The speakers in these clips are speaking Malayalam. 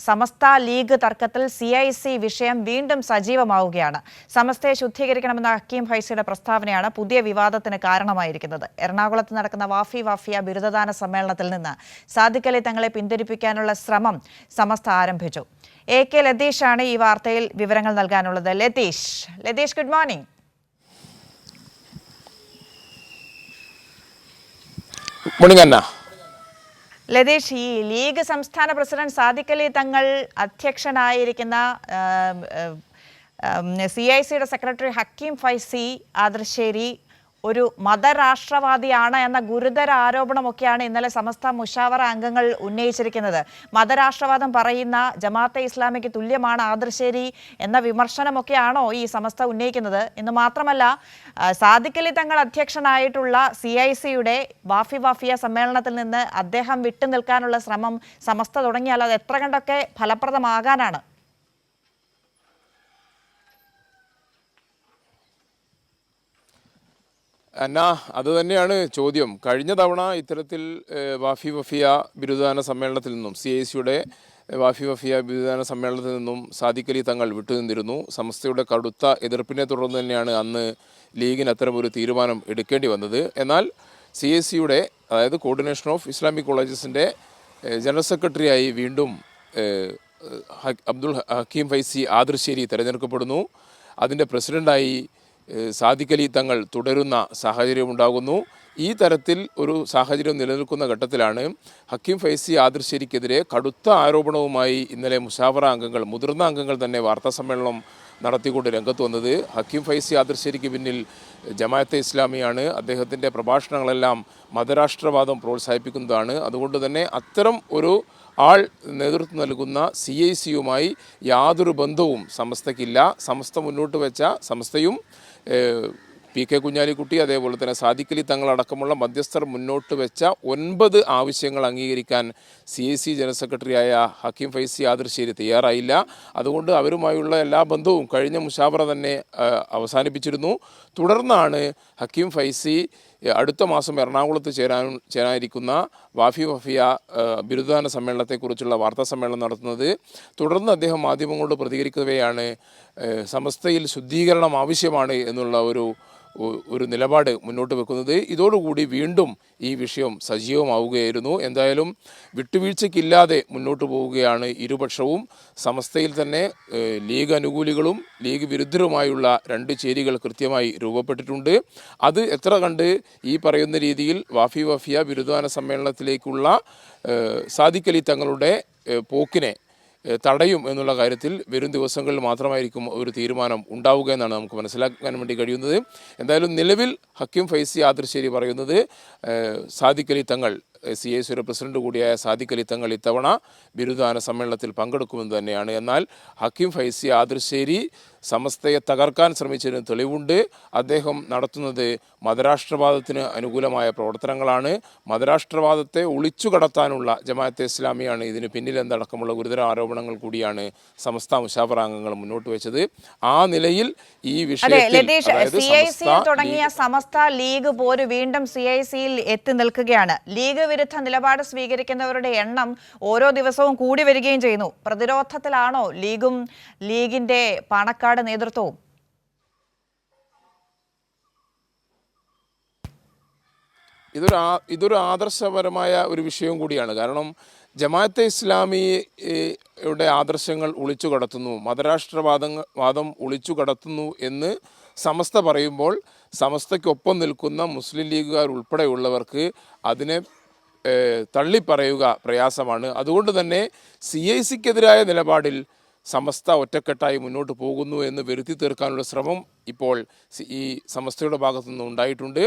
സമസ്ത ലീഗ് തർക്കത്തിൽ CIC വിഷയം വീണ്ടും സജീവമാവുകയാണ്. സമസ്തയെ ശുദ്ധീകരിക്കണമെന്ന ഹക്കീം ഫൈസിയുടെ പ്രസ്താവനയാണ് പുതിയ വിവാദത്തിന് കാരണമായിരിക്കുന്നത്. എറണാകുളത്ത് നടക്കുന്ന വാഫിയ ബിരുദദാന സമ്മേളനത്തിൽ നിന്ന് സാദിഖ് അലി തങ്ങളെ പിന്തിരിപ്പിക്കാനുള്ള ശ്രമം സമസ്ത ആരംഭിച്ചു. AK ലതീഷാണ് ഈ വാർത്തയിൽ വിവരങ്ങൾ നൽകാനുള്ളത്. Latheesh, good morning. ലതീഷ്, ഈ ലീഗ് സംസ്ഥാന പ്രസിഡന്റ് സാദിഖ് അലി തങ്ങൾ അധ്യക്ഷനായിരിക്കുന്ന CICയുടെ സെക്രട്ടറി ഹക്കീം ഫൈസി ആദർശേരി ഒരു മതരാഷ്ട്രവാദിയാണ് എന്ന ഗുരുതര ആരോപണമൊക്കെയാണ് ഇന്നലെ സമസ്ത മുഷാവറ അംഗങ്ങൾ ഉന്നയിച്ചിരിക്കുന്നത്. മതരാഷ്ട്രവാദം പറയുന്ന ജമാഅത്തെ ഇസ്ലാമിക്ക് തുല്യമാണ് ആദർശേരി എന്ന വിമർശനമൊക്കെയാണോ ഈ സമസ്ത ഉന്നയിക്കുന്നത്? എന്ന് മാത്രമല്ല, സാദിഖ് അലി തങ്ങൾ അധ്യക്ഷനായിട്ടുള്ള CICയുടെ വാഫിയ സമ്മേളനത്തിൽ നിന്ന് അദ്ദേഹം വിട്ടുനിൽക്കാനുള്ള ശ്രമം സമസ്ത തുടങ്ങിയാൽ അത് എത്ര കണ്ടൊക്കെ ഫലപ്രദമാകാനാണ്? എന്നാ അത് തന്നെയാണ് ചോദ്യം. കഴിഞ്ഞ തവണ ഇത്തരത്തിൽ വാഫിയ ബിരുദദാന സമ്മേളനത്തിൽ നിന്നും CICയുടെ വാഫിയ ബിരുദദാന സമ്മേളനത്തിൽ നിന്നും സാദിഖ് അലി തങ്ങൾ വിട്ടുനിന്നിരുന്നു. സമസ്തയുടെ കടുത്ത എതിർപ്പിനെ തുടർന്ന് തന്നെയാണ് അന്ന് ലീഗിന് അത്തരമൊരു തീരുമാനം എടുക്കേണ്ടി വന്നത്. എന്നാൽ CICയുടെ അതായത് കോർഡിനേഷൻ ഓഫ് ഇസ്ലാമിക് കോളേജസിൻ്റെ ജനറൽ സെക്രട്ടറിയായി വീണ്ടും ഹക്കീം ഫൈസി ആദർശേരി തിരഞ്ഞെടുക്കപ്പെടുന്നു. അതിൻ്റെ പ്രസിഡൻ്റായി സാദിഖ് അലി തങ്ങൾ തുടരുന്ന സാഹചര്യമുണ്ടാകുന്നു. ഈ തരത്തിൽ ഒരു സാഹചര്യം നിലനിൽക്കുന്ന ഘട്ടത്തിലാണ് ഹക്കീം ഫൈസി ആദർശേരിക്കെതിരെ കടുത്ത ആരോപണവുമായി ഇന്നലെ മുഷാവറ അംഗങ്ങൾ, മുതിർന്ന അംഗങ്ങൾ തന്നെ വാർത്താസമ്മേളനം നടത്തിക്കൊണ്ട് രംഗത്ത് വന്നത്. ഹക്കീം ഫൈസി ആദർശേരിക്ക് പിന്നിൽ ജമാഅത്തെ ഇസ്ലാമിയാണ്. അദ്ദേഹത്തിൻ്റെ പ്രഭാഷണങ്ങളെല്ലാം മതരാഷ്ട്രവാദം പ്രോത്സാഹിപ്പിക്കുന്നതാണ്. അതുകൊണ്ട് തന്നെ അത്തരം ഒരു ആൾ നേതൃത്വം നൽകുന്ന CICയുമായി യാതൊരു ബന്ധവും സമസ്തയ്ക്കില്ല. സമസ്ത മുന്നോട്ട് വെച്ച സമസ്തയും PK കുഞ്ഞാലിക്കുട്ടി അതേപോലെ തന്നെ സാദിഖ് അലി തങ്ങളടക്കമുള്ള മധ്യസ്ഥർ മുന്നോട്ട് വെച്ച 9 ആവശ്യങ്ങൾ അംഗീകരിക്കാൻ CIC ജനറൽ സെക്രട്ടറിയായ ഹക്കീം ഫൈസി ആദർശേരി തയ്യാറായില്ല. അതുകൊണ്ട് അവരുമായുള്ള എല്ലാ ബന്ധവും കഴിഞ്ഞ മുഷാവറ തന്നെ അവസാനിപ്പിച്ചിരുന്നു. തുടർന്നാണ് ഹക്കീം ഫൈസി അടുത്ത മാസം എറണാകുളത്ത് ചേരാനിരിക്കുന്ന വാഫിയ ബിരുദദാന സമ്മേളനത്തെക്കുറിച്ചുള്ള വാർത്താ സമ്മേളനം നടത്തുന്നത്. തുടർന്ന് അദ്ദേഹം മാധ്യമങ്ങളോട് പ്രതികരിക്കവെയാണ് സമസ്തയിൽ ശുദ്ധീകരണം ആവശ്യമാണ് എന്നുള്ള ഒരു നിലപാട് മുന്നോട്ട് വെക്കുന്നത്. ഇതോടുകൂടി വീണ്ടും ഈ വിഷയം സജീവമാവുകയായിരുന്നു. എന്തായാലും വിട്ടുവീഴ്ചയ്ക്കില്ലാതെ മുന്നോട്ട് പോവുകയാണ് ഇരുപക്ഷവും. സമസ്തയിൽ തന്നെ ലീഗ് അനുകൂലികളും ലീഗ് വിരുദ്ധരുമായുള്ള 2 ചേരികൾ കൃത്യമായി രൂപപ്പെട്ടിട്ടുണ്ട്. അത് എത്ര കണ്ട് ഈ പറയുന്ന രീതിയിൽ വാഫിയ ബിരുദദാന സമ്മേളനത്തിലേക്കുള്ള സാദിഖ് അലി തങ്ങളുടെ പോക്കിനെ തടയും എന്നുള്ള കാര്യത്തിൽ വരും ദിവസങ്ങളിൽ മാത്രമായിരിക്കും ഒരു തീരുമാനം ഉണ്ടാവുക എന്നാണ് നമുക്ക് മനസ്സിലാക്കാൻ വേണ്ടി കഴിയുന്നത്. എന്തായാലും നിലവിൽ ഹക്കീം ഫൈസി ആദർശേരി പറയുന്നത് സാദിഖ് അലി തങ്ങൾ, CICയുടെ പ്രസിഡന്റ് കൂടിയായ സാദിഖ് അലി തങ്ങൾ ഇത്തവണ ബിരുദദാന സമ്മേളനത്തിൽ പങ്കെടുക്കുമെന്ന് തന്നെയാണ്. എന്നാൽ ഹക്കീം ഫൈസി ആദർശേരി സമസ്തയെ തകർക്കാൻ ശ്രമിച്ചതിന് തെളിവുണ്ട്. അദ്ദേഹം നടത്തുന്നത് മതരാഷ്ട്രവാദത്തിന് അനുകൂലമായ പ്രവർത്തനങ്ങളാണ്. മതരാഷ്ട്രവാദത്തെ ഒളിച്ചു കടത്താനുള്ള ജമാഅത്തെ ഇസ്ലാമിയാണ് ഇതിന് പിന്നിലെന്നടക്കമുള്ള ഗുരുതര ആരോപണങ്ങൾ കൂടിയാണ് സമസ്ത മുഷാവറ അംഗങ്ങൾ മുന്നോട്ട് വെച്ചത്. ആ നിലയിൽ ഈ വിഷയത്തിൽ തുടങ്ങിയ സമസ്ത ലീഗ് പോര് വീണ്ടും CICയിൽ എത്തി നിൽക്കുകയാണ്. ലീഗ് വിരുദ്ധ നിലപാട് സ്വീകരിക്കുന്നവരുടെ എണ്ണം ഓരോ ദിവസവും കൂടി വരികയും ചെയ്യുന്നു. പ്രതിരോധത്തിലാണോ ലീഗും ലീഗിന്റെ പാണക്കാട് നേതൃത്വവും? ഇതൊരു ആദർശപരമായ ഒരു വിഷയം കൂടിയാണ്. കാരണം ജമാഅത്തെ ഇസ്ലാമിയുടെ ആദർശങ്ങൾ ഒളിച്ചു കടത്തുന്നു, മതരാഷ്ട്രവാദം ഒളിച്ചു കടത്തുന്നു എന്ന് സമസ്ത പറയുമ്പോൾ സമസ്തയ്ക്കൊപ്പം നിൽക്കുന്ന മുസ്ലിം ലീഗുകാർ ഉൾപ്പെടെയുള്ളവർക്ക് അതിനെ തള്ളിപ്പറയുക പ്രയാസമാണ്. അതുകൊണ്ട് തന്നെ CICക്കെതിരായ നിലപാടിൽ സമസ്ത ഒറ്റക്കെട്ടായി മുന്നോട്ട് പോകുന്നു എന്ന് വരുത്തി തീർക്കാനുള്ള ശ്രമം ഇപ്പോൾ ഈ സമസ്തയുടെ ഭാഗത്തുനിന്ന് ഉണ്ടായിട്ടുണ്ട്.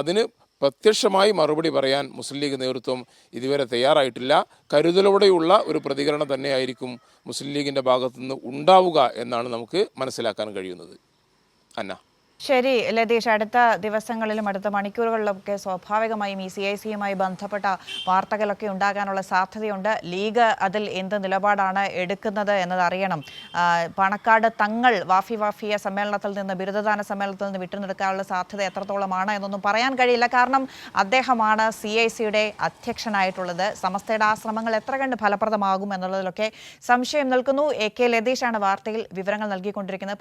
അതിന് പ്രത്യക്ഷമായി മറുപടി പറയാൻ മുസ്ലിം ലീഗ് നേതൃത്വം ഇതുവരെ തയ്യാറായിട്ടില്ല. കരുതലോടെയുള്ള ഒരു പ്രതികരണം തന്നെയായിരിക്കും മുസ്ലിം ലീഗിൻ്റെ ഭാഗത്തുനിന്ന് ഉണ്ടാവുക എന്നാണ് നമുക്ക് മനസ്സിലാക്കാൻ കഴിയുന്നത്. അന്ന ശരി ലതീഷ്, അടുത്ത ദിവസങ്ങളിലും അടുത്ത മണിക്കൂറുകളിലൊക്കെ സ്വാഭാവികമായും ഈ CIC-യുമായി ബന്ധപ്പെട്ട വാർത്തകളൊക്കെ ഉണ്ടാകാനുള്ള സാധ്യതയുണ്ട്. ലീഗ് അതിൽ എന്ത് നിലപാടാണ് എടുക്കുന്നത് എന്നത് അറിയണം. പണക്കാട് തങ്ങൾ വാഫിയ സമ്മേളനത്തിൽ നിന്ന്, ബിരുദദാന സമ്മേളനത്തിൽ നിന്ന് വിട്ടുനിൽക്കാനുള്ള സാധ്യത എത്രത്തോളമാണ് എന്നൊന്നും പറയാൻ കഴിയില്ല. കാരണം അദ്ദേഹമാണ് CIC-യുടെ അധ്യക്ഷനായിട്ടുള്ളത്. സമസ്തയുടെ ആ ശ്രമങ്ങൾ എത്ര കണ്ട് ഫലപ്രദമാകും എന്നുള്ളതിലൊക്കെ സംശയം നിൽക്കുന്നു. AK ലതീഷാണ് വാർത്തയിൽ വിവരങ്ങൾ നൽകിക്കൊണ്ടിരിക്കുന്നത്.